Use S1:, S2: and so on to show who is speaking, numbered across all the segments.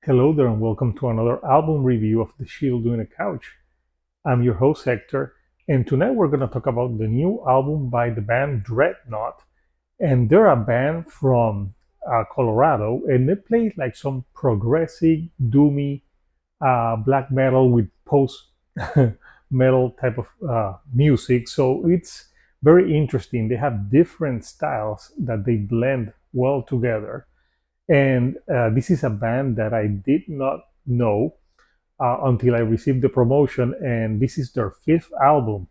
S1: Hello there, and welcome to another album review of The Shield Doing a Couch. I'm your host, Hector, and tonight we're going to talk about the new album by the band Dreadnought. And they're a band from Colorado, and they play like some progressive, doomy black metal with post metal type of music. So it's very interesting. They have different styles that they blend well together. And this is a band that I did not know until I received the promotion, and this is their fifth album.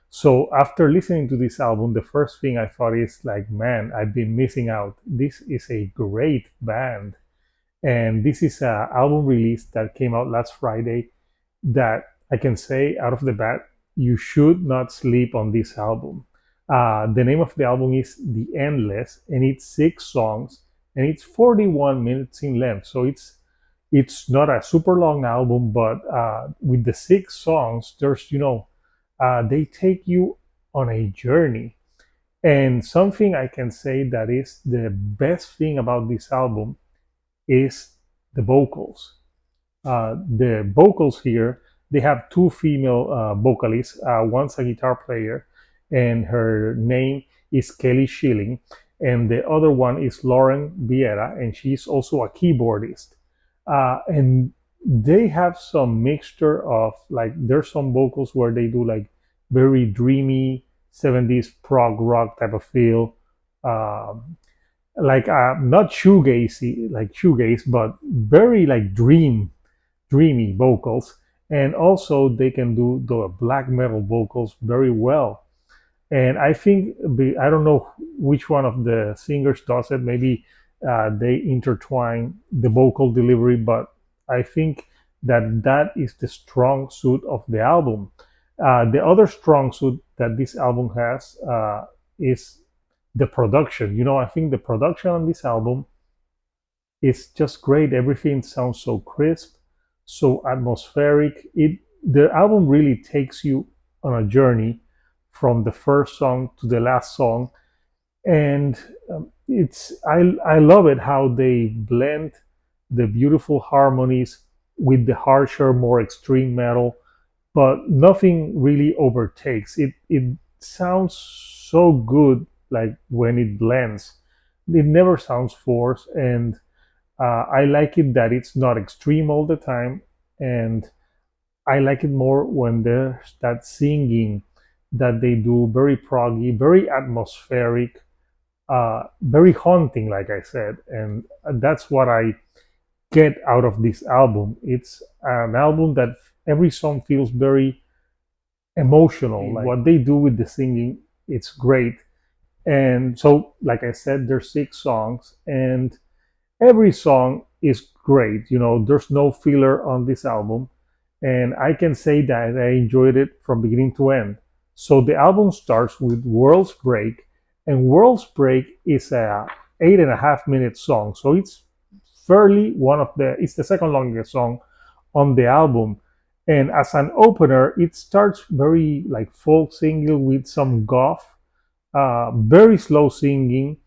S1: So after listening to this album, the first thing I thought is like, man, I've been missing out. This is a great band, and this is an album release that came out last Friday. That I can say out of the bat, you should not sleep on this album. The name of the album is The Endless, and it's 6 songs, and it's 41 minutes in length. So it's not a super long album, but with the 6 songs, there's they take you on a journey. And something I can say that is the best thing about this album is the vocals. The vocals here, they have two female vocalists. One's a guitar player, and her name is Kelly Schilling, and the other one is Lauren Vieira, and she's also a keyboardist. And they have some mixture of like there's some vocals where they do like very dreamy 70s prog rock type of feel. Like not shoegazy like shoegaze, but very like dreamy vocals. And also they can do the black metal vocals very well. And I think I don't know which one of the singers does it. Maybe they intertwine the vocal delivery, but I think that is the strong suit of the album. The other strong suit that this album has is the production. I think the production on this album is just great. Everything sounds so crisp, so atmospheric. The album really takes you on a journey from the first song to the last song, and I love it how they blend the beautiful harmonies with the harsher, more extreme metal, but nothing really overtakes it. It sounds so good, like when it blends. It never sounds forced, and I like it that it's not extreme all the time, and I like it more when there's that singing that they do, very proggy, very atmospheric, very haunting, like I said, and that's what I get out of this album. It's an album that every song feels very emotional. Like what they do with the singing, it's great. And so, like I said, there's 6 songs, and every song is great. There's no filler on this album, and I can say that I enjoyed it from beginning to end. So the album starts with World's Break, and World's Break is a 8.5 minute song. So it's fairly it's the second longest song on the album. And as an opener, it starts very like folk singing with some goth, very slow singing,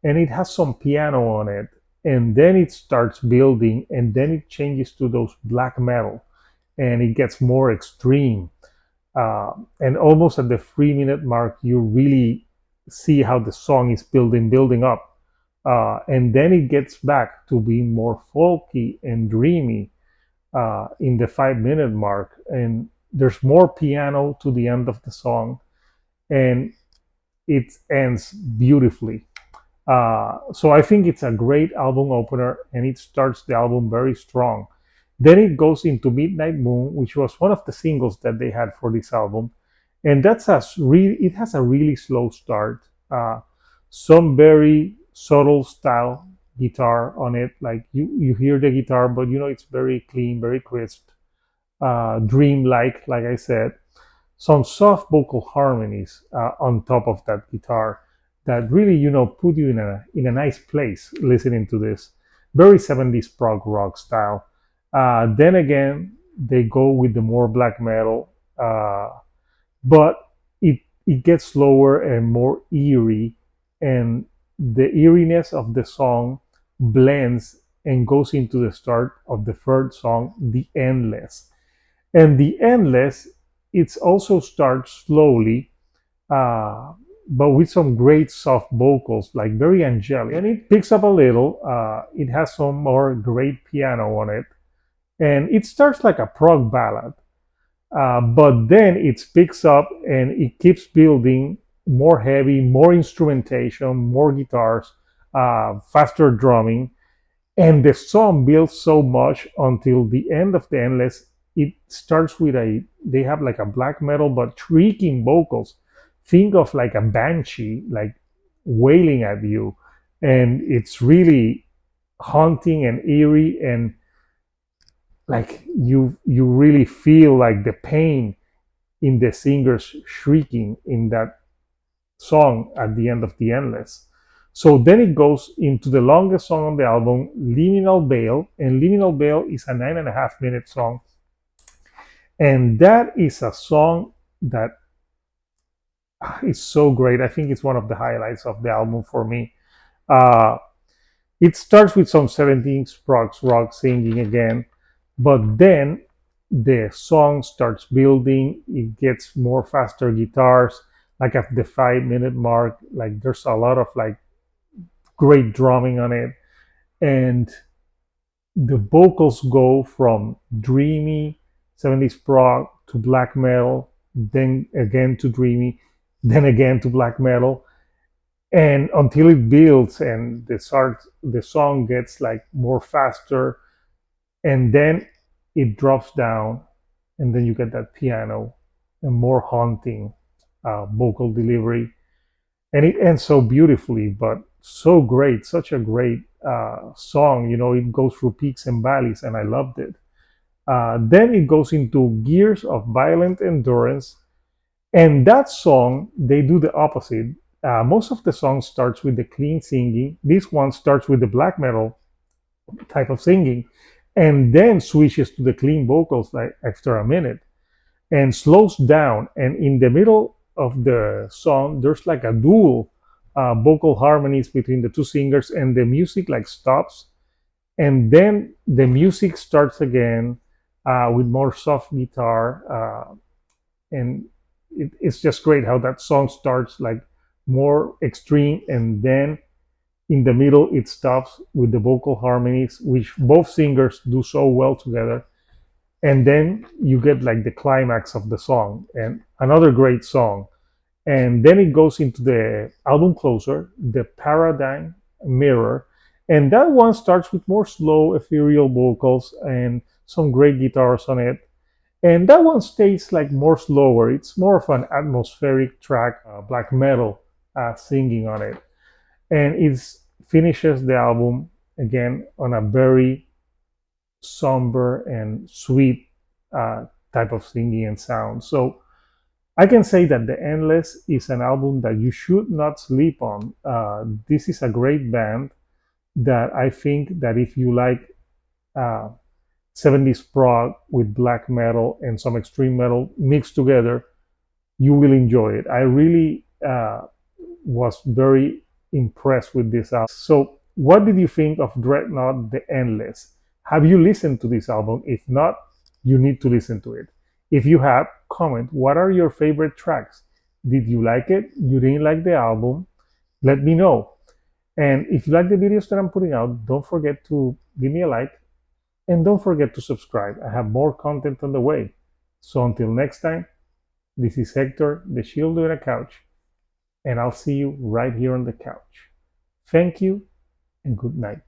S1: and it has some piano on it. And then it starts building, and then it changes to those black metal, and it gets more extreme. And almost at the 3 minute mark, you really see how the song is building up. And then it gets back to being more folky and dreamy in the 5 minute mark. And there's more piano to the end of the song, and it ends beautifully. So I think it's a great album opener, and it starts the album very strong. Then it goes into Midnight Moon, which was one of the singles that they had for this album, and it has a really slow start. Some very subtle style guitar on it, like you hear the guitar, but it's very clean, very crisp, dream-like, like I said. Some soft vocal harmonies on top of that guitar that really put you in a nice place listening to this very 70s prog rock style. Then again, they go with the more black metal, but it gets slower and more eerie, and the eeriness of the song blends and goes into the start of the third song, The Endless. And The Endless, it also starts slowly, uh, but with some great soft vocals, like very angelic. And it picks up a little. It has some more great piano on it, and it starts like a prog ballad. But then it picks up and it keeps building more heavy, more instrumentation, more guitars, faster drumming, and the song builds so much until the end of the endless. It starts with they have like a black metal but shrieking vocals. Think of like a banshee, like wailing at you, and it's really haunting and eerie, and like you really feel like the pain in the singers shrieking in that song at the end of the endless. So then it goes into the longest song on the album, Liminal Bale, and Liminal Bale is a 9.5 minute song, and that is a song that is so great. I think it's one of the highlights of the album for me. uh, it starts with some 17th rock singing again, but then the song starts building. It gets more faster guitars, like at the 5 minute mark, like there's a lot of like great drumming on it, and the vocals go from dreamy 70s prog to black metal, then again to dreamy, then again to black metal, and until it builds and the song gets like more faster, and then it drops down, and then you get that piano and more haunting vocal delivery, and it ends so beautifully, but so great, such a great song. It goes through peaks and valleys, and I loved it. Then it goes into Gears of Violent Endurance, and that song they do the opposite. Most of the song starts with the clean singing. This one starts with the black metal type of singing, and then switches to the clean vocals like after a minute, and slows down. And in the middle of the song, there's like a dual vocal harmonies between the two singers, and the music like stops, and then the music starts again with more soft guitar, and it's just great how that song starts like more extreme, and then in the middle it stops with the vocal harmonies, which both singers do so well together, and then you get like the climax of the song and another great song. And then it goes into the album closer, The Paradigm Mirror, and that one starts with more slow ethereal vocals and some great guitars on it, and that one stays like more slower. It's more of an atmospheric track, black metal singing on it, and it finishes the album again on a very somber and sweet type of singing and sound. So I can say that The Endless is an album that you should not sleep on. This is a great band that I think that if you like uh, 70s prog with black metal and some extreme metal mixed together, you will enjoy it. I really was very impressed with this album. So, what did you think of Dreadnought-The Endless? Have you listened to this album? If not, you need to listen to it. If you have, comment what are your favorite tracks? Did you like it? You didn't like the album? Let me know. And if you like the videos that I'm putting out, don't forget to give me a like, and don't forget to subscribe. I have more content on the way. So until next time, this is Hector, the Shield on a Couch, and I'll see you right here on the couch. Thank you and good night.